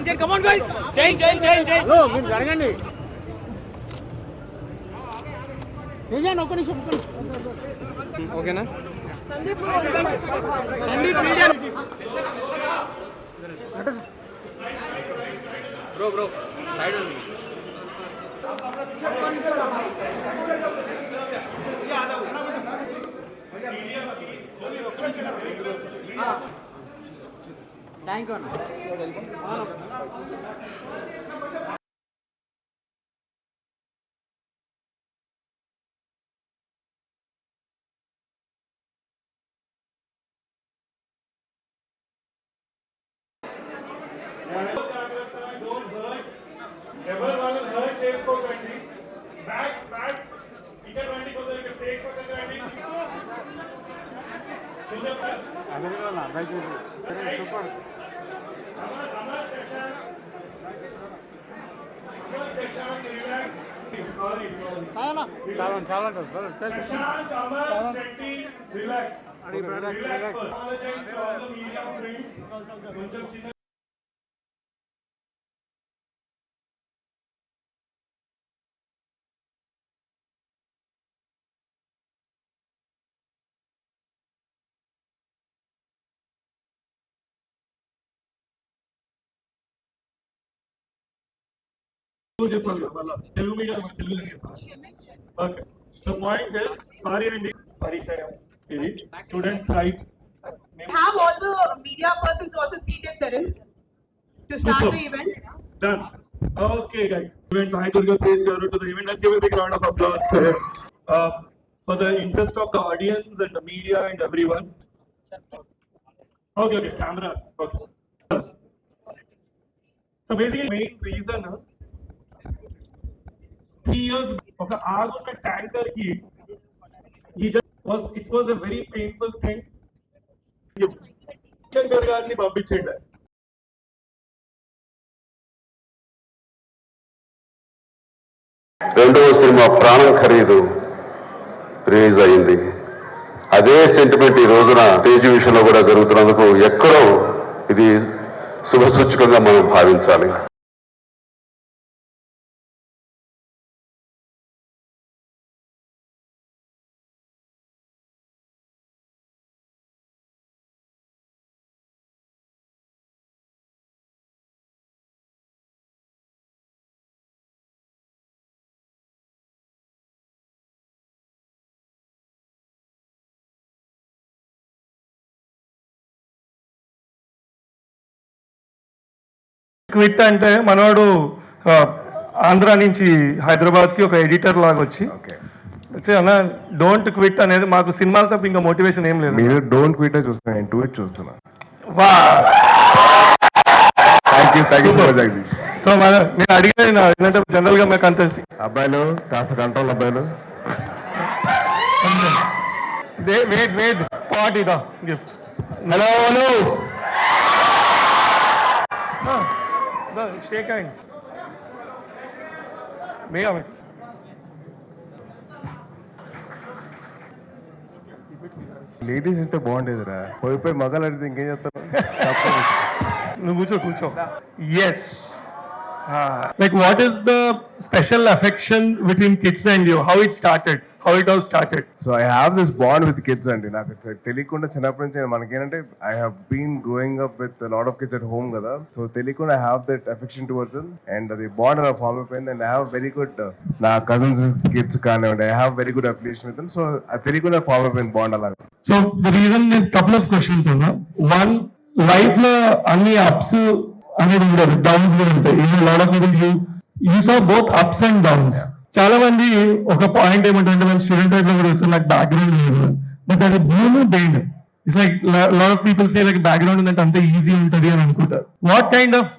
change. Come on, guys. Change. Hello, మీరు జరగండి. నిజాను ఒక్క నిమిషం. ఓకేనా? సందీప్ మీడియా. బ్రో సైడ్ ఉంది. థ్యాంక్ యూ అన్న. ఎవరు వాళ్ళని హర్ట్ చేసుకోకండి. బ్యాక్ ఇక్కడ రండి, కొందరికి స్టేజ్ పక్కన రండి. కొంచెం please Shashank relax. Sorry Shashank Amar Shetty relax. Apologize to all the media friends. కొంచెం చిన్న Telugu medium okay. The point is sorry అండి, పరిచయం ఇది student right. Have all the media persons also seated, Charan, to start the event. Done. Okay, guys. Events, Hi Durga, please go to the event. Let's give a big round of applause for him. For the interest of the audience and the media and everyone. Okay, cameras. Okay. So basically, main reason, 3 years ఒక ఆగున్న tanker కి it was a very painful thing. Shankar గారిని పంపించండి. రెండవ cinema ప్రాణం ఖరీదు release అయింది. అదే sentiment ఈ రోజున తేజు విషయంలో కూడా జరుగుతున్నందుకు ఎక్కడో ఇది శుభసూచకంగా మనం భావించాలి. క్విట్ అంటే మనోడు ఆంధ్ర నుంచి హైదరాబాద్కి ఒక ఎడిటర్ లాగా వచ్చి అన్న డోంట్ క్విట్ అనేది మాకు సినిమాలు తప్ప ఇంకా మోటివేషన్ ఏం లేదు. మీరు డోంట్ క్విట్ చూస్తున్నా, నేను ట్వీట్ చూస్తున్నా. వా థ్యాంక్ యూ జగదీష్. సో నేను అడిగేది ఏంటంటే జనరల్ గా మాకు అంత అబ్బాయిలు కాస్త కంట్రోల్, అబ్బాయిలు వెయిట్ పార్ట్ ఇదా gift. Hello shake hand Megha. Ladies అయితే బాగుండేదిరా, పోయిపోయి మగాలు అడిగితే ఇంకేం చేస్తారు. నువ్వు కూర్చో. Yes, like what is the special affection between kids and you? How it started? How it all started? So I have this bond with kids అండి. నాకు తెలియకుండా చిన్నప్పటి నుంచి మనకేంటంటే I have been growing up with a lot of kids at home కదా. So తెలియకుండా I have that affection towards them and the bond అలా form అయిపోయింది. and I have very good నా కజిన్స్ కిడ్స్ కానివ్వండి, I have very good affiliation with them. So తెలియకుండా form అయిపోయింది bond అలాగా. So the reason, couple of questions అన్న. One, life లో అన్ని అప్స్ అనేది ఉండదు, డౌన్స్ కూడా ఉంటాయి. Lot of people you saw both ups and downs. చాలా మంది ఒక పాయింట్ ఏమంటారంటే మన స్టూడెంట్ లైఫ్ లో కూడా నాకు బ్యాక్గ్రౌండ్ లేదు, బట్ అది భూమి బెయిన్. It's like lot of people say like background ఉందంటే అంత ఈజీ ఉంటుంది అని అనుకుంటారు. What kind of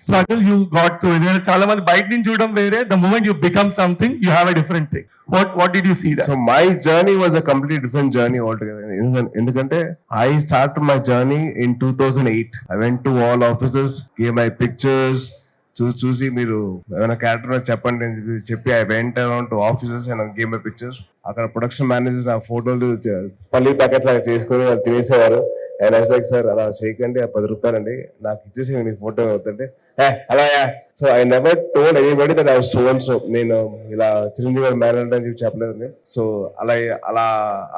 struggle you got through? చాలా మంది బయట నుంచి చూడడం వేరే, the moment you become something you have a different thing. What did you see that? So my journey was a completely different journey altogether. ఎందుకంటే I started my journey in 2008. I went to all offices, gave my pictures, చూసి మీరు ఏమైనా character చెప్పండి అని చెప్పి I went around to offices and gave my pictures. అక్కడ production managers నా ఫోటోలు పల్లీ ప్యాకెట్ లాగా చేసుకొని వాళ్ళు తినేసేవారు. అండ్ ఐ లైక్ సార్ అలా చేయకండి, ఆ 10 రూపాయలండి నాకు ఇచ్చేసి మీకు ఫోటో అవుతుంటే అలా. So I never told anybody that I was so and so, నేను ఇలా చిరంజీవి గారు మేనేజర్ అని చెప్పి చెప్పలేదు. సో అలా అలా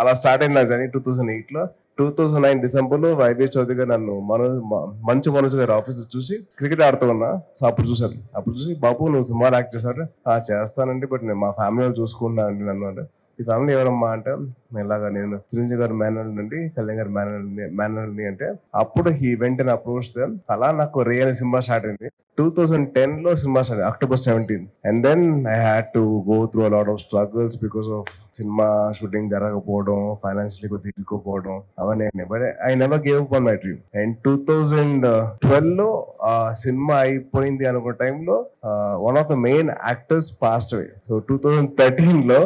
అలా స్టార్ట్ అయింది నా జర్నీ 2008 లో. 2009 డిసెంబర్ లో వైవి చౌదరి గారు నన్ను మంచు మనోజ్ గారి ఆఫీస్ చూసి క్రికెట్ ఆడుతూ ఉన్నా. సో అప్పుడు చూసారు, అప్పుడు చూసి బాబు నువ్వు సినిమాలు యాక్ట్ చేశారు, చేస్తానండి బట్ నేను మా ఫ్యామిలీ వాళ్ళు చూసుకున్నా అండి నన్ను. అంటే ఈ ఫ్యామిలీ ఎవరమ్మా అంటే ఇలాగా నేను చిరంజీవి గారు మేనల్ నుండి కళ్యాణ్ గారు మేనల్ని అంటే అప్పుడు హీ వెంట అప్రోచ్ దెమ్. అలా నాకు రే అనే సినిమా స్టార్ట్ అయింది. 2010 లో cinema start October 17. And then I had to go through lot of struggles because of cinema shooting జరగకపోవడం, ఫైనాన్షియలీ తిరిగిపోవడం అవన్నీ. But I never gave up on my dream. And 2012 లో cinema అయిపోయింది అనుకున్న టైంలో one of the main actors passed away. So 2013 లో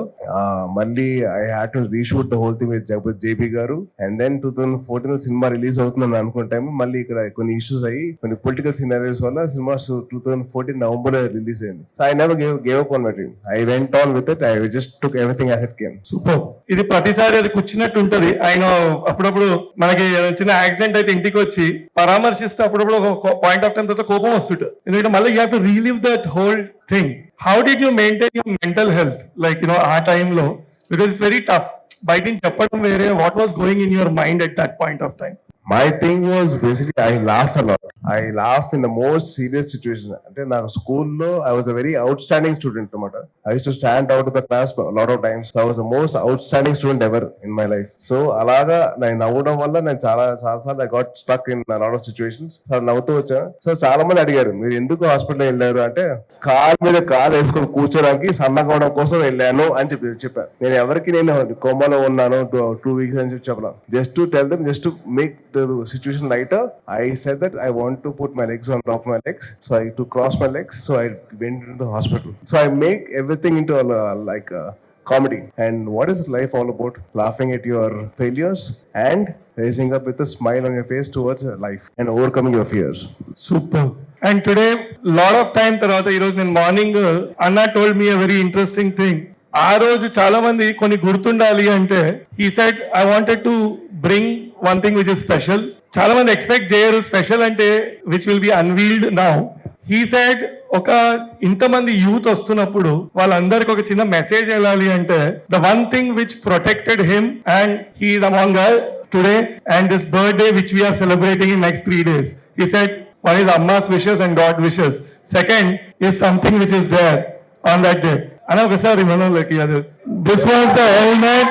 మళ్ళీ I had to reshoot the whole thing with JP గారు. అండ్ దెన్ 2014 లో సినిమా రిలీజ్ అవుతుందని అనుకున్న టైం మళ్ళీ ఇక్కడ కొన్ని ఇష్యూస్ అయ్యి కొన్ని పొలిటికల్ సినారియోస్ వల్ల సినిమా 2014 నవంబర్ లో రిలీజ్ అయింది. So I never gave up on my dream. I went on with it. I just took everything as it came. Super. ఇది ప్రతిసారి అది కూర్చున్నట్టు ఉంటది. ఆయన అప్పుడప్పుడు మనకి చిన్న యాక్సిడెంట్ అయితే ఇంటికి వచ్చి పరామర్శిస్తే అప్పుడప్పుడు ఒక పాయింట్ ఆఫ్ టైం తర్వాత కోపం వస్తుంటుంది. ఎందుకంటే మళ్ళీ you have to relieve that whole thing. How did you maintain your mental health like ఆ టైంలో? Because it's very tough. బయట చెప్పడం వేరే, what was going in your mind at that point of time? My thing was basically I laugh a lot. I laugh in the most serious situation. అంటే నాకు స్కూల్లో I was a very outstanding student అన్నమాట. I used to stand out of the class a lot of times. So I was the most outstanding student ever in my life. So అలాగా నేను నవ్వడం వల్ల నేను చాలా సార్లు I got stuck in a lot of situations. So నవ్వుతూ వచ్చా. So చాలా మంది అడిగారు మీరు ఎందుకు హాస్పిటల్ వెళ్ళారు అంటే కాలు మీద కాలు వేసుకొని కూర్చోడానికి సన్నగా అవడం కోసం వెళ్ళాను అని చెప్పాను. నేను ఎవరికి నేను కోమాలో ఉన్నాను 2 weeks అని చెప్పి చెప్పాను. Just to tell them, just to make the situation lighter, I said that I want to put my legs on top of my legs, so I to cross my legs, so I went into the hospital. So I make everything into like a comedy. And what is life all about? Laughing at your failures and raising up with a smile on your face towards life and overcoming your fears. Super. And today lot of time తర్వాత ఈ రోజు నేను morning అన్న told me a very interesting thing. ఆ రోజు చాలా మంది కొన్ని గుర్తుండాలి అంటే he said I wanted to bring one thing which is special. చాలా మంది ఎక్స్పెక్ట్ చేయరు స్పెషల్ అంటే which will be unveiled now. He said ఒక ఇంతమంది యూత్ వస్తున్నప్పుడు వాళ్ళందరికి ఒక చిన్న మెసేజ్ వెళ్ళాలి అంటే the one thing which protected him and he is among us today and this birthday which we are celebrating in next 3 days. He said one is Amma's wishes and God wishes. Second is something which is there on that day. And ఒకసారి మనం like this was the helmet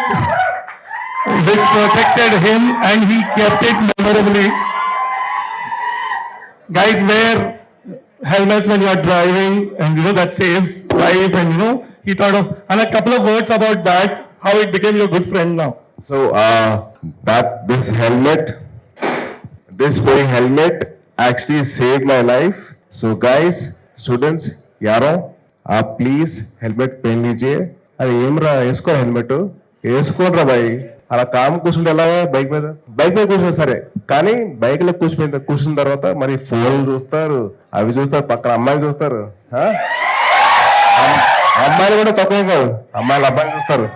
which protected him and he kept it memorably. Guys, wear helmets when you are driving and that saves life. And he thought of and a couple of words about that, how it became your good friend now. So this very helmet actually saved my life. So guys, students, yaro please helmet పెయిన్ లీజియే. అది ఏమరా వేసుకో helmet వేసుకోనరా boy. అలా calm కూర్చుంటే ఎలా bike మీద కూర్చుంటే సరే, కానీ బైక్ లో కూర్చున్న తర్వాత మరి ఫోన్ చూస్తారు, అవి చూస్తారు, పక్కన అమ్మాయిలు చూస్తారు. అమ్మాయిలు కూడా తక్కువ కాదు, అమ్మాయిలు అబ్బాయిలు చూస్తారు.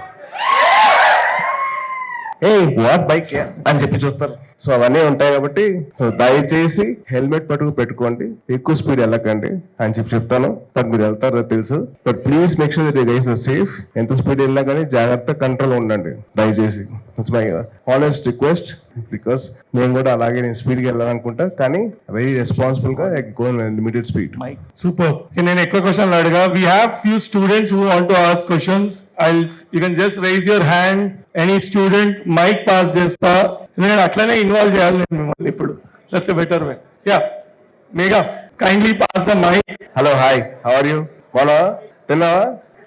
ఏ వాట్ బైక్ అని చెప్పి చూస్తారు. సో అవన్నీ ఉంటాయి కాబట్టి సో దయచేసి హెల్మెట్ పెట్టుకోండి, ఎక్కువ స్పీడ్ వెళ్ళకండి అని చెప్తాను. బట్ మీరు వెళ్తారో తెలుసు, but please make sure that guys are safe. ఎంత స్పీడ్ వెళ్ళినా కానీ జాగ్రత్త కంట్రోల్ ఉండండి దయచేసి. It's my honest request. Because నేను కూడా అలాగే నేను స్పీడ్కి వెళ్ళాలనుకుంటా, కానీ వెరీ రెస్పాన్సిబుల్ గా గో లిమిటెడ్ స్పీడ్. సూపర్. నేను ఎక్కువ క్వశ్చన్లు అడగా. We have few students who want to ask questions. You can just raise your hand. Any student mic pass చేస్తా. నేను అట్లనే ఇన్వాల్వ్ చేయాలి నేను మిమ్మల్ని ఇప్పుడు. That's a better way. Yeah Megha, kindly pass the mic. Hello, hi, how are you? బాగున్నావా? తిన్నావా?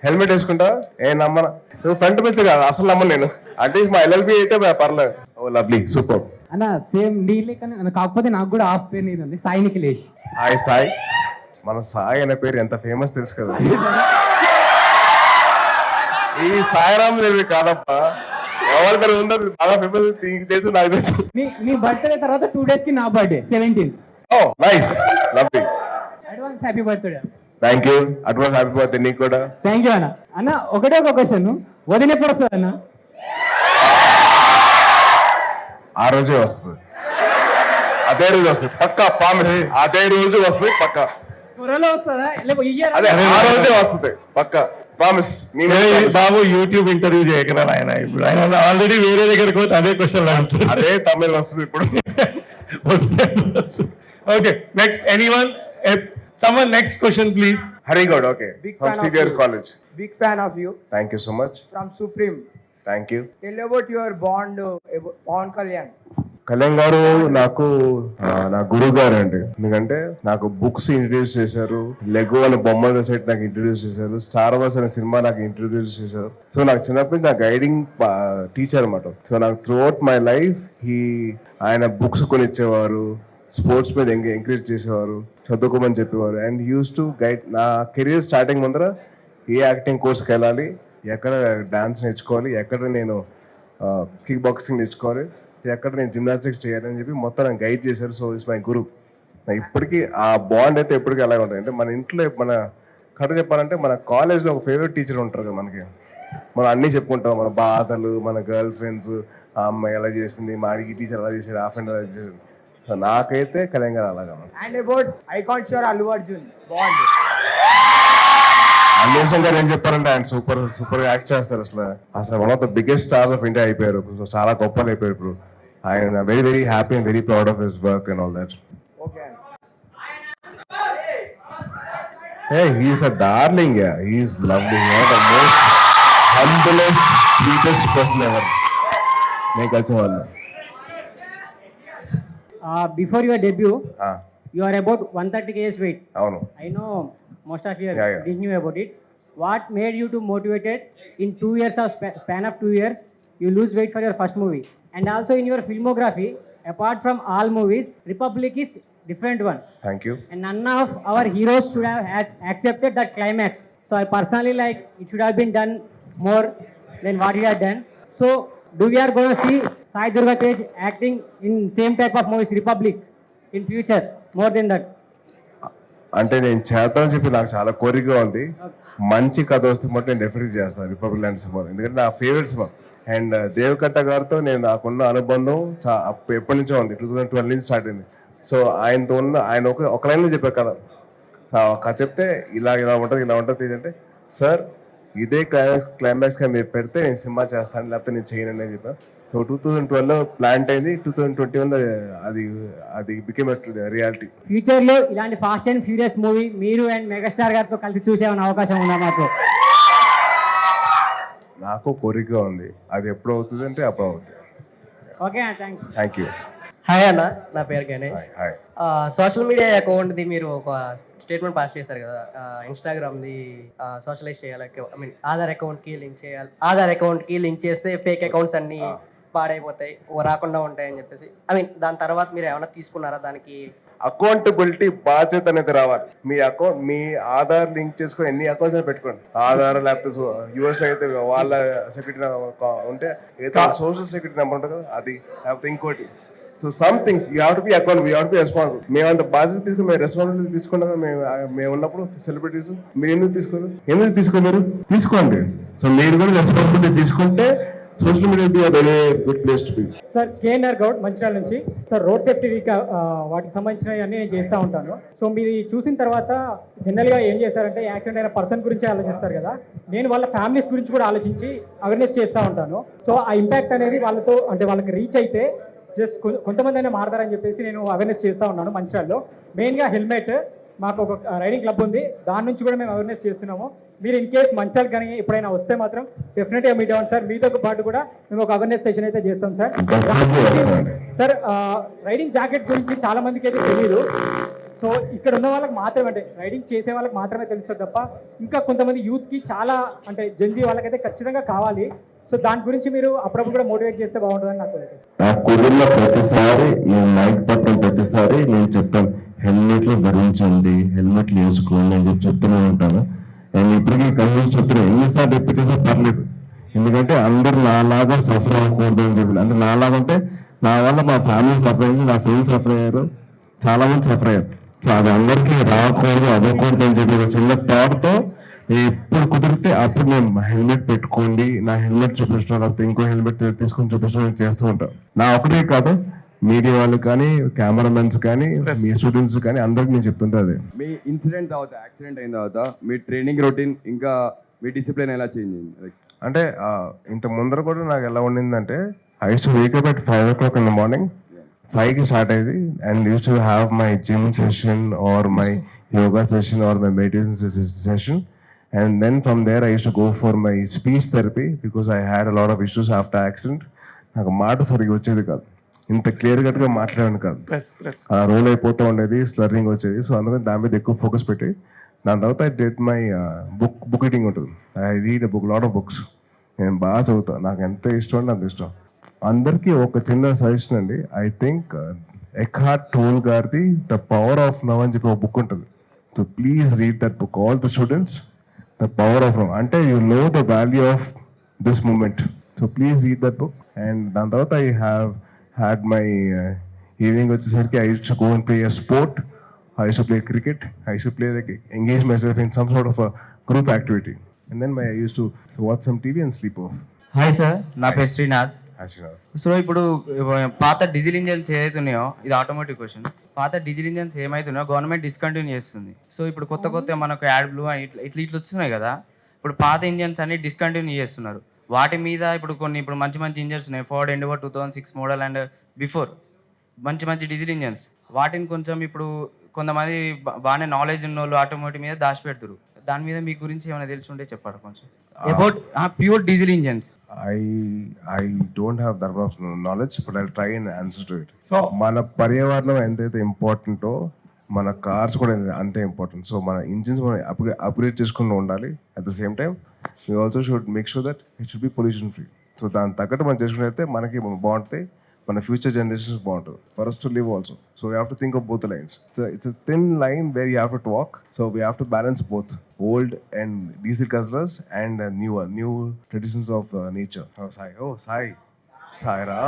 Helmet వేసుకుంటా? ఏ నమ్మన నువ్వు ఫ్రంట్ బెంచ్ కాదు, అసలు నమ్మను నేను. అంటే మా ఎల్ఎల్బి అయితే పర్లేదు. ఓ లవ్లీ, సూపర్ అన్న. సేమ్ డీలే కానీ కాకపోతే నాకు కూడా హాఫ్ పేరు ఇది ఉంది, సాయి నిఖిలేష్. హాయ్ సాయి. మన సాయి అనే పేరు ఎంత ఫేమస్ తెలుసు కదా. ఈ సాయిరామ్ దేవి కాదప్పా, ఎవరి పేరు ఉందో బాగా ఫేమస్ తెలుసు, నాకు తెలుసు. మీ బర్త్డే తర్వాత 2 days కి నా birthday 17th. Oh nice, lovely. Advance happy birthday. Thank you. Advance happy birthday నీకు కూడా. థ్యాంక్ యూ అన్న. అన్న ఒకటే ఒక క్వశ్చన్, వదిన ఎప్పుడు వస్తుంది అన్న? ఆ రోజే వస్తుంది. అదే రోజు వస్తుంది పక్కా, ప్రామిస్. అదే రోజు వస్తుంది పక్కా. త్వరలో వస్తుందా లేకపోతే ఇయ్యారా? అదే ఆ రోజే వస్తుంది పక్కా, ప్రామిస్. బాబు యూట్యూబ్ ఇంటర్వ్యూ చేయగలరు ఆయన. ఇప్పుడు ఆయన ఆల్రెడీ వేరే దగ్గరికి పోతే అదే క్వశ్చన్ అడుగుతుంది. అదే తమిళ్ వస్తుంది ఇప్పుడు. Okay, next anyone, someone next question please. Harigoud, okay, Big from fan of CVR you. College. Big fan of you thank you so much. from Supreme. Thank you. Tell about your bond, Pawan Kalyan. Kalyan గారు నాకు నా గురువు గారు అండి. ఎందుకంటే నాకు books introduce చేశారు, Lego అనే బొమ్మల సెట్ నాకు ఇంట్రడ్యూస్ చేశారు, స్టార్ వార్స్ అనే సినిమా నాకు ఇంట్రడ్యూస్ చేశారు. సో నాకు చిన్నప్పటి నుంచి నా గైడింగ్ టీచర్ అనమాట. సో నాకు త్రూ అవుట్ మై లైఫ్ ఆయన బుక్స్ కొనిచ్చేవారు, స్పోర్ట్స్ మీద ఎంకరేజ్ చేసేవారు, చదువుకోమని చెప్పేవారు. And use to guide. నా కెరీర్ స్టార్టింగ్ ముందర ఏ యాక్టింగ్ కోర్స్కి వెళ్ళాలి, ఎక్కడ డాన్స్ నేర్చుకోవాలి, ఎక్కడ నేను కిక్ బాక్సింగ్ నేర్చుకోవాలి, ఎక్కడ నేను జిమ్నాస్టిక్స్ చేయాలని చెప్పి మొత్తం నాకు గైడ్ చేశారు. సో ఇట్స్ మై గురు. ఇప్పటికీ ఆ బాండ్ అయితే ఎప్పటికీ అలాగే ఉంటుంది. అంటే మన ఇంట్లో మన కథ చెప్పాలంటే మన కాలేజ్లో ఒక ఫేవరెట్ టీచర్ ఉంటారు కదా మనకి. మనం అన్నీ చెప్పుకుంటాం, మన బాధలు, మన గర్ల్ ఫ్రెండ్స్, ఆ అమ్మాయి ఎలా చేసింది, మా ఈ టీచర్ ఎలా చేశాడు, ఆ ఫ్రెండ్ ఎలా చేశాడు. సో నాకైతే కళ్యాణ్ గారు అలాగా. And about icon star Allu Arjun bond. Allu గారు ఏం చెప్పారంటే ఆయన సూపర్ సూపర్ యాక్ట్ చేస్తారు. అసలు one of the biggest stars of India అయిపోయారు. సో చాలా గొప్పలు అయిపోయారు ఇప్పుడు. ఆయన very very happy and very proud of his work and all that. Okay. Hey, he is a darling. Yeah, he is lovely. He is the most humblest, sweetest person ever. నేను కలిసిన వాళ్ళు. Before your debut, Ah, you are about 130 kg weight. అవును. I know most of you Yeah. didn't know about it. What made you to motivated in 2 years of span of 2 years, you lose weight for your first movie? And also in your filmography, apart from all movies, Republic is different one. Thank you. And none of our heroes should have accepted that climax. So I personally like it should have been done more than what you have done. So do we are going to see Sai Durga Tej acting in same type of movies Republic in future more than that? అంటే నేను చేస్తానని చెప్పి నాకు చాలా కోరికగా ఉంది. మంచి కథ వస్తే మటు నేను డెఫినెట్ చేస్తాను రిపబ్లిక్ లాంటి సినిమా, ఎందుకంటే నా ఫేవరెట్ సినిమా. అండ్ దేవకట్ట గారితో నేను నాకున్న అనుబంధం ఎప్పటి నుంచో ఉంది. 2012 నుంచి స్టార్ట్ అయింది. సో ఆయనతో ఉన్న ఆయన ఒక లైన్లో చెప్పారు కదా, కథ చెప్తే ఇలా ఇలా ఉంటుంది ఇలా ఉంటుంది అంటే, సార్ ఇదే క్లైమాక్స్గా మీరు పెడితే నేను సినిమా చేస్తాను, లేకపోతే నేను చేయను అని చెప్పాను. సో 2012లో ప్లాంట్ అయింది. 2021లో అది బికేమ్ రియాలిటీ. ఫ్యూచర్ లో ఇలాంటి ఫాస్ట్ అండ్ ఫ్యూరియస్ మూవీ మీరు అండ్ మెగాస్టార్ గారితో కలిసి చూసేమన్న అవకాశం ఉందా మాకు? నాకు కోరికగా ఉంది. అది ఎప్పుడు అవుతుంది అంటే అప్పుడు అవుతుంది. Okay, thank you. హాయ్ అన్న, నా పేరు గణేష్. హాయ్. సోషల్ మీడియా అకౌంట్ది మీరు ఒక స్టేట్మెంట్ పాస్ చేశారు కదా, ఇన్స్టాగ్రామ్ది సోషలైజ్ చేయాలి, ఐ మీన్ ఆధార్ అకౌంట్కి లింక్ చేయాలి, ఆధార్ అకౌంట్కి లింక్ చేస్తే ఫేక్ అకౌంట్స్ అన్ని పాడైపోతాయి, రాకుండా ఉంటాయని చెప్పేసి. ఐ మీన్ దాని తర్వాత మీరు ఏమైనా తీసుకున్నారా దానికి? అకౌంటబిలిటీ బాధ్యత అనేది రావాలి. మీ ఆధార్ లింక్ చేసుకొని ఎన్ని అకౌంట్స్ పెట్టుకోండి. ఆధార్ లేకపోతే యూఎస్ లో అయితే వాళ్ళ సెక్యూరిటీ ఉంటే ఏదో సోషల్ సెక్యూరిటీ నెంబర్ ఉంటుంది కదా, అది లేకపోతే ఇంకోటి. So some things you have to be account, you have to be responsible. మేమంత బాధ్యత తీసుకుని మేము రెస్పాన్సిబిలిటీ తీసుకున్నాం. మేము ఉన్నప్పుడు సెలబ్రిటీస్ మీరు ఎందుకు తీసుకోరు? తీసుకోండి. సో మీరు కూడా రెస్పాన్సిబిలిటీ తీసుకుంటే social media be very good place to be. Sir KNR Goud Mancherial నుంచి. సార్ రోడ్ సేఫ్టీ వీక్ వాటికి సంబంధించినవి అన్నీ నేను చేస్తూ ఉంటాను. సో మీది చూసిన తర్వాత జనరల్గా ఏం చేస్తారంటే యాక్సిడెంట్ అయిన పర్సన్ గురించి ఆలోచిస్తారు కదా, నేను వాళ్ళ ఫ్యామిలీస్ గురించి కూడా ఆలోచించి అవేర్నెస్ చేస్తూ ఉంటాను. సో ఆ ఇంపాక్ట్ అనేది వాళ్ళతో అంటే వాళ్ళకి రీచ్ అయితే జస్ట్ కొంతమంది అయినా మారతారని చెప్పేసి నేను అవేర్నెస్ చేస్తూ ఉన్నాను మంచిర్యాలలో. మెయిన్గా హెల్మెట్, మాకు ఒక రైడింగ్ క్లబ్ ఉంది, దాని నుంచి కూడా మేము అవేర్నెస్ చేస్తున్నాము. మీరు ఇన్ కేస్ మంచిర్యాల కానీ ఎప్పుడైనా వస్తే మాత్రం డెఫినెట్గా మీట్ అవ్వండి సార్. మీతో పాటు కూడా మేము ఒక అవేర్నెస్ సెషన్ అయితే చేస్తాం సార్. సార్ రైడింగ్ జాకెట్ గురించి చాలా మందికి అయితే తెలియదు. సో ఇక్కడ ఉన్న వాళ్ళకి మాత్రమే అంటే రైడింగ్ చేసే వాళ్ళకి మాత్రమే తెలుస్తుంది తప్ప ఇంకా కొంతమంది యూత్కి చాలా అంటే జంజీ వాళ్ళకైతే ఖచ్చితంగా కావాలి. సో దాని గురించి మీరు అప్పుడప్పుడు కూడా మోటివేట్ చేస్తే బాగుంటుందని నాకు నా కుదిరిన ప్రతిసారి నేను మైక్ పట్టిన ప్రతిసారి నేను చెప్తాను, హెల్మెట్లు ధరించండి, హెల్మెట్లు వేసుకోండి అని చెప్పి చెప్తూనే ఉంటాను. నేను ఇప్పటికీ కన్విన్స్ చెప్తున్నాను, ఎన్నిసార్లు రిపీట్ చేసినా పర్లేదు. ఎందుకంటే అందరు నాలాగా సఫర్ అవ్వకూడదు అని చెప్పి. అంటే నాలాగా అంటే నా వల్ల మా ఫ్యామిలీ సఫర్ అయింది, నా ఫ్రెండ్స్ సఫర్ అయ్యారు, చాలా మంది సఫర్ అయ్యారు. సో అది అందరికీ రాకూడదు అవ్వకూడదు అని చెప్పి చిన్న థాట్తో ఎప్పుడు కుదిరితే అప్పుడు నేను హెల్మెట్ పెట్టుకోండి, నా హెల్మెట్ చూపించడం లేకపోతే ఇంకో హెల్మెట్ తీసుకొని చూపించడం చేస్తూ ఉంటాను. నా ఒకటే కాదు, మీడియా వాళ్ళు కానీ, కెమెరామెన్స్ కానీ, మీ స్టూడెంట్స్ కానీ అందరికి నేను చెప్తుంటే అదే. మీ ఇన్సిడెంట్ తర్వాత యాక్సిడెంట్ అయిన తర్వాత మీ ట్రైనింగ్ రొటీన్ ఇంకా మీ డిసిప్లిన్ ఎలా చేంజ్ అయింది? అంటే ఇంత ముందర కూడా నాకు ఎలా ఉండిందంటే I use to wake up at 5 o'clock in the morning. 5కి స్టార్ట్ అయ్యేది and use to have my gym session or my yoga session or my meditation session. And then from there I used to go for my speech therapy because I had a lot of issues after accident. నాకు మాట సరిగ్గా వచ్చేది కాదు, ఇంత clear కట్గా మాట్లాడాను కాదు, అలా రోల్ అయిపోతూ ఉండేది, స్లర్రింగ్ వచ్చేది. సో అందుకని దాని మీద ఎక్కువ ఫోకస్ పెట్టి దాని తర్వాత I did my book reading ఉంటుంది. I read lot of books. నేను బాగా చదువుతాను, నాకు ఎంత ఇష్టం అంటే అంత ఇష్టం. అందరికీ ఒక చిన్న సజెషన్ అండి. ఐ థింక్ ఎక్హార్ట్ టోల్ గారిది ద పవర్ ఆఫ్ నవ్ అని చెప్పి ఒక బుక్ ఉంటుంది. So please read that book, all the students. The power of now అంటే you know the value of this moment. So please read that book. And దాని తర్వాత I have had my evening వచ్చేసరికి I use to go and play a sport. I used to play cricket. I used to play engage myself in some sort of a group activity. And then I used to watch some TV and sleep off. Hi sir, నా పేరు Srinath. Actually, so ఇప్పుడు పాత diesel engines ఏదైతే ఉన్నాయో, ఇది automatic question, పాత diesel engines ఏమైతున్నాయో government discontinue చేస్తుంది. So ఇప్పుడు కొత్త మనకు యాడ్ బ్లూ ఇట్లా వస్తున్నాయి కదా. ఇప్పుడు పాత ఇంజన్స్ అన్ని డిస్కంటిన్యూ చేస్తున్నారు. వాటి మీద ఇప్పుడు మంచి ఇంజన్స్ ఉన్నాయి. Ford endeavour 2006 model and before మంచి డీజిల్ ఇంజన్స్. వాటిని కొంచెం ఇప్పుడు కొంతమంది బాగానే నాలెడ్జ్ ఉన్న వాళ్ళు ఆటోమేటిక్ మీద దాచిపెడతారు. దాని మీద మీ గురించి ఏమైనా తెలిసి ఉంటే చెప్పారు కొంచెం about pure diesel engines. I don't have that much knowledge, but I'll try and answer to it. So, మన పర్యావరణం ఎంతైతే ఇంపార్టెంటో మన కార్స్ కూడా అంతే ఇంపార్టెంట్. సో మన ఇంజిన్స్ మనం అప్గ్రేడ్ చేసుకుంటూ ఉండాలి. At the same time we also should make sure that it should be pollution free. So దాని తగ్గట్టు మనం చేసుకున్నైతే మనకి బాగుంటుంది, మన ఫ్యూచర్ జనరేషన్స్ బాగుంటుంది. For us to live also. So we have to think of both the lines. So it's a thin line where you have to walk. So we have to balance both old and diesel cultures and new traditions of nature. Sai ra.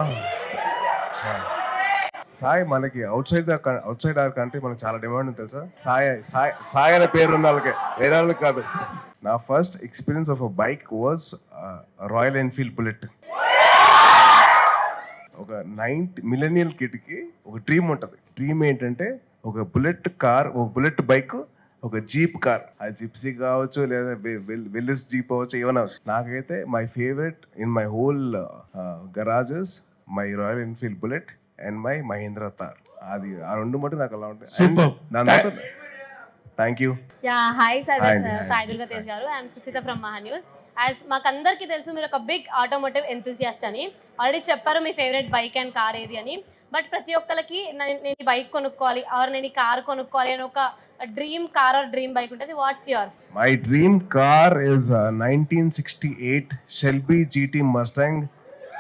Sai మనకి outside our country మనకి చాలా demand ఉంది తెలుసా. సాయి అనే పేరు ఉన్న వాళ్ళకి, వేరే వాళ్ళకి కాదు. నా first experience of a bike was royal Enfield bullet. ఒక 9th మిలీనియల్ కిడ్కి ఒక డ్రీమ్ ఉంటుంది. డ్రీమ్ ఏంటంటే ఒక బుల్లెట్ కార్, ఒక బుల్లెట్ బైక్, ఒక జీప్ కార్. ఆ జిప్సీ కావచ్చు లేదా వెల్లిస్ జీప్ అవ్వచ్చు, ఏమైనా అవచ్చు. నాకైతే my favourite in my whole garages my Royal Enfield bullet and my Mahindra Thar. అది ఆ రెండు మటు నాకు అలా ఉంటాయి. Thank you. Hi Sai Durga Tej గారు. I'm Suchitha from Maha news. As మాకందరికీ తెలుసు మీరు ఒక బిగ్ ఆటోమోటివ్ ఎంతూసియాస్ట్ అని. ఆల్రెడీ చెప్పారు మీ ఫేవరెట్ బైక్ అండ్ కార్ ఏది అని. బట్ ప్రతి ఒక్కరికి నేను ఈ బైక్ కొనుక్కోవాలి ఆర్ నేను ఈ కార్ కొనుక్కోవాలి అని ఒక dream car or dream bike ఉంటుంది. What's yours? My dream car is 1968 Shelby GT Mustang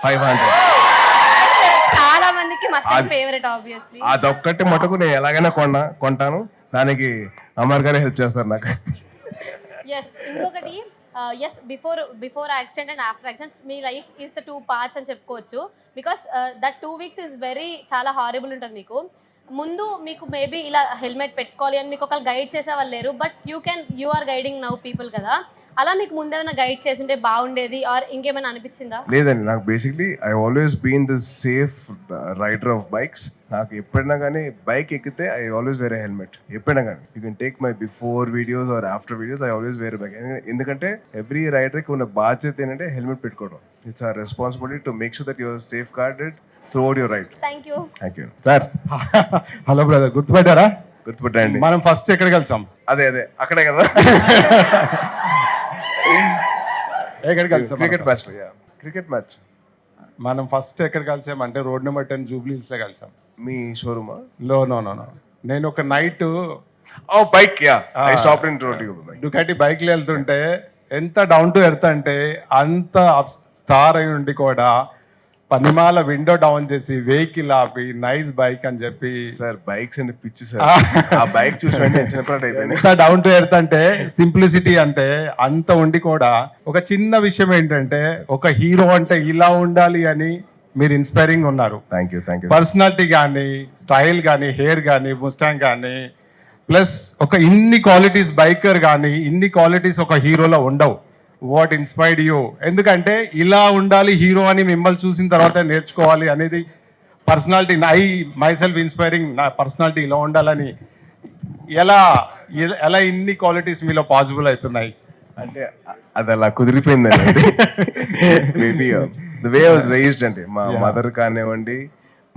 500. చాలా మందికి మస్టాంగ్ ఫేవరెట్ ఆబ్వియస్లీ. అదొక్కటి మటుకు నేను ఎలాగైనా కొంటాను. దానికి అమర్ గారే హెల్ప్ చేస్తారు నాకు. ఎస్, ఇంకొకటి before accident and after accident me life is 2 parts అని చెప్పుకోవచ్చు. బికాస్ దట్ 2 weeks ఈజ్ చాలా హారబుల్ ఉంటుంది. ముందు మీకు మేబీ ఇలా హెల్మెట్ పెట్టుకోవాలి అని మీకు ఒకళ్ళు గైడ్ చేసే వాళ్ళు లేరు. But you are guiding now people కదా. అలా మీకు ముందేమైనా గైడ్ చేస్తుంటే బాగుండేది ఆర్ ఇంకేమైనా అనిపించిందా? లేదండి, నాకు basically I always been the safe rider of bikes. నాకు ఎప్పుడైనా కానీ బైక్ ఎక్కితే ఐ ఆల్వేస్ వేర్ హెల్మెట్. ఎప్పుడైనా కానీ you can take my before videos or after videos, I always wear bike. ఎందుకంటే ఎవ్రీ రైడర్కి ఉన్న బాధ్యత ఏంటంటే హెల్మెట్ పెట్టుకోవడం. It's our responsibility to make sure that your safe guarded throughout your ride. Thank you. Thank you. Sir. Hello brother, గుర్తుపట్టారా? గుర్తుపట్టండి. మనం first ఎక్కడ కలిసాం? అదే అక్కడే కదా. ఎక్కడ కలిసాం? Cricket match. మనం ఫస్ట్ ఎక్కడ కలిసాం అంటే రోడ్ నెంబర్ 10 జూబ్లీ హిల్స్ లో కలిసాం. మీ షోరూమా? నో నేను ఒక నైట్ బైక్ డుకాటి బైక్ లో వెళ్తుంటే ఎంత డౌన్ టు ఎర్త్ అంటే అంత స్టార్ అయి ఉండి కూడా పనిమాల విండో డౌన్ చేసి వెహికల్ ఆపి నైస్ బైక్ అని చెప్పి. సార్ బైక్స్ అంటే పిచ్చి సార్. ఆ బైక్ చూసి ఎంత డౌన్ టు ఎర్త్ అంటే సింప్లిసిటీ అంటే అంత ఉండి కూడా ఒక చిన్న విషయం ఏంటంటే ఒక హీరో అంటే ఇలా ఉండాలి అని మీరు ఇన్స్పైరింగ్ ఉన్నారు. Thank you. పర్సనాలిటీ కానీ, స్టైల్ కానీ, హెయిర్ కానీ, ముస్టాంగ్ కానీ, ప్లస్ ఒక ఇన్ని క్వాలిటీస్ బైకర్ కానీ ఇన్ని క్వాలిటీస్ ఒక హీరోలో ఉండవు. What inspired you? ఎందుకంటే ఇలా ఉండాలి హీరో అని మిమ్మల్ని చూసిన తర్వాత నేర్చుకోవాలి అనేది పర్సనాలిటీ మై సెల్ఫ్ ఇన్స్పైరింగ్, నా పర్సనాలిటీ ఇలా ఉండాలని ఎలా ఇన్ని క్వాలిటీస్ మీలో పాసిబుల్ అవుతున్నాయి? అంటే అది అలా కుదిరిపోయిందండి. Maybe the way I was raised అండి. మా మదర్ కానివ్వండి,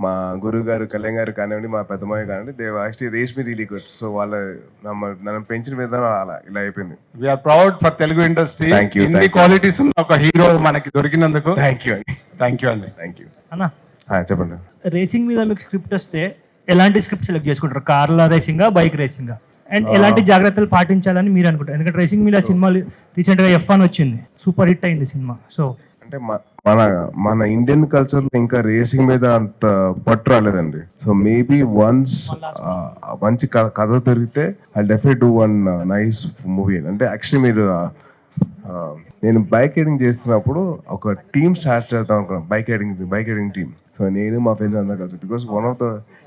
మా గురువు గారు కళ్యాణ్ గారు కానివ్వండి, మా పెద్దమ్మాయి కానివ్వండి, they actually raise me really good. So నన్ను పెంచిన విధానం అలా ఇలా అయిపోయింది. We are proud for Telugu industry. Thank you, ఇన్ని thank you. క్వాలిటీస్ ఉన్న ఒక హీరో మనకి దొరికినందుకు థ్యాంక్ యూ అండి. థ్యాంక్ యూ అండి. Thank you. అన్న, చెప్పండి. రేసింగ్ మీద మీకు స్క్రిప్ట్ వస్తే ఎలాంటి స్క్రిప్ట్ సెలెక్ట్ చేసుకుంటారు? కార్ల రేసింగా, బైక్ రేసింగా? అండ్ ఎలాంటి జాగ్రత్తలు పాటించాలని మీరు అనుకుంటారు? ఎందుకంటే రేసింగ్ మీద సినిమాలు రీసెంట్గా F1 వచ్చింది, సూపర్ హిట్ అయింది సినిమా. సో అంటే మన ఇండియన్ కల్చర్ లో ఇంకా రేసింగ్ మీద అంత పట్టు రాలేదండి. సో మేబీ వన్స్ మంచి కథ దొరికితే I definitely do one nice movie. అంటే యాక్చువల్లీ మీరు నేను బైక్ రైడింగ్ చేస్తున్నప్పుడు ఒక టీమ్ స్టార్ట్ చేద్దాం అనుకున్నాను, బైక్ రైడింగ్ టీమ్. సో నేను మా ఫ్రెండ్స్ అందరూ కలిసి, because one of the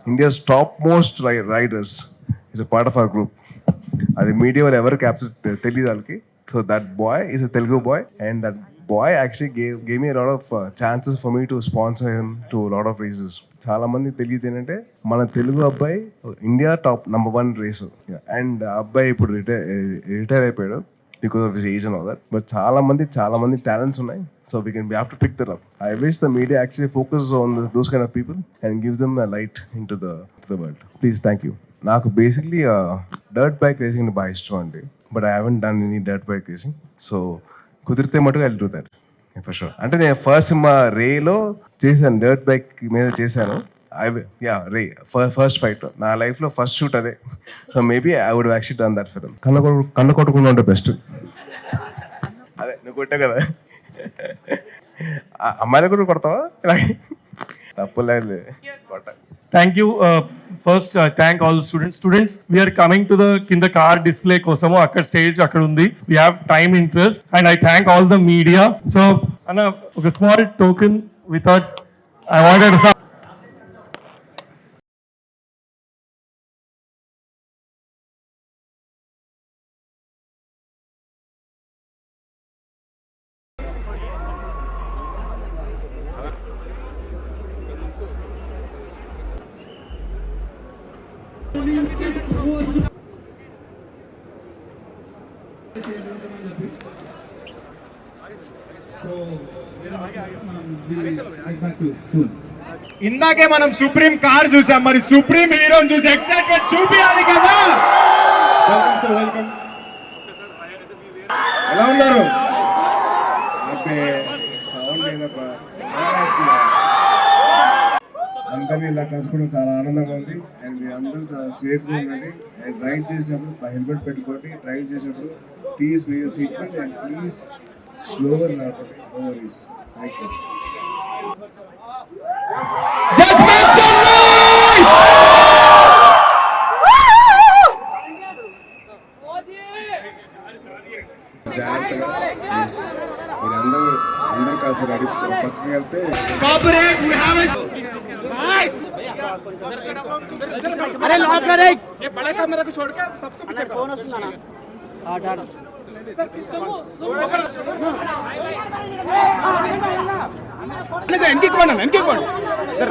India's top most riders is a part of our group. అది మీడియా వాళ్ళు ఎవరు క్యాప్చర్ తెలియదు వాళ్ళకి. So that boy is a Telugu boy, and that boy actually gave me a lot of chances for me to sponsor him to a lot of races. చాలా మంది తెలియదు ఏంటంటే మన తెలుగు అబ్బాయి ఇండియా టాప్ #1 రేసర్, అండ్ అబ్బాయి ఇప్పుడు రిటైర్ అయిపోయాడు because of his age and all that. But చాలా మంది టాలెంట్స్ ఉన్నాయి. So we have to pick that up. I wish the media actually focuses on those kind of people and gives them a light into the world. Please, thank you. నాకు basically dirt bike racing బాగా ఇష్టం అండి, but I haven't done any dirt bike racing. So కుదిరితే మటుకు I will do that for sure. అంటే నేను first మా రేలో చేశాను, డర్ట్ బైక్ మీద చేశాను. ఫస్ట్ ఫైట్ నా లైఫ్లో ఫస్ట్ షూట్ అదే. So maybe I would actually done that film. కన్ను కొట్టకుండా ఉంటే బెస్ట్. అదే నువ్వు కొట్టావు కదా, అమ్మాయిలు కూడా కొడతావా? తప్పులేదు కొట్ట. Thank you. First, thank all the students. Students, we are coming to the కింద కార్ డిస్ప్లే కోసము. అక్కడ స్టేజ్ అక్కడ ఉంది. We have time interest and I thank all the media. So, Anna, ఒక small token we thought I wanted to ఇందాకే మనం supreme car చూసాం, మరి సుప్రీం హీరోని చూసి ఎక్సైట్మెంట్ చూపించాలి కదా. వెల్కమ్. ఎలా ఉన్నారు? అందరినీ ఇలా కలుసుకోవడం చాలా ఆనందంగా ఉంది. అండ్ మీ అందరూ చాలా సేఫ్గా ఉండండి. అండ్ డ్రైవ్ చేసేటప్పుడు హెల్మెట్ పెట్టుకోండి. డ్రైవ్ చేసేటప్పుడు ప్లీజ్ మీ seat belt and please slower నడపండి. No worries. Thank you. Just make some noise! జాగ్రత్తగా ప్లీజ్ మీరందరూ కాస్త రెడీ పక్కకి వెళ్తే अरे लॉक कर एक ये बड़ा कैमरा को छोड़ के सबको पीछे करो. फोन सुनाना इनके कौन सर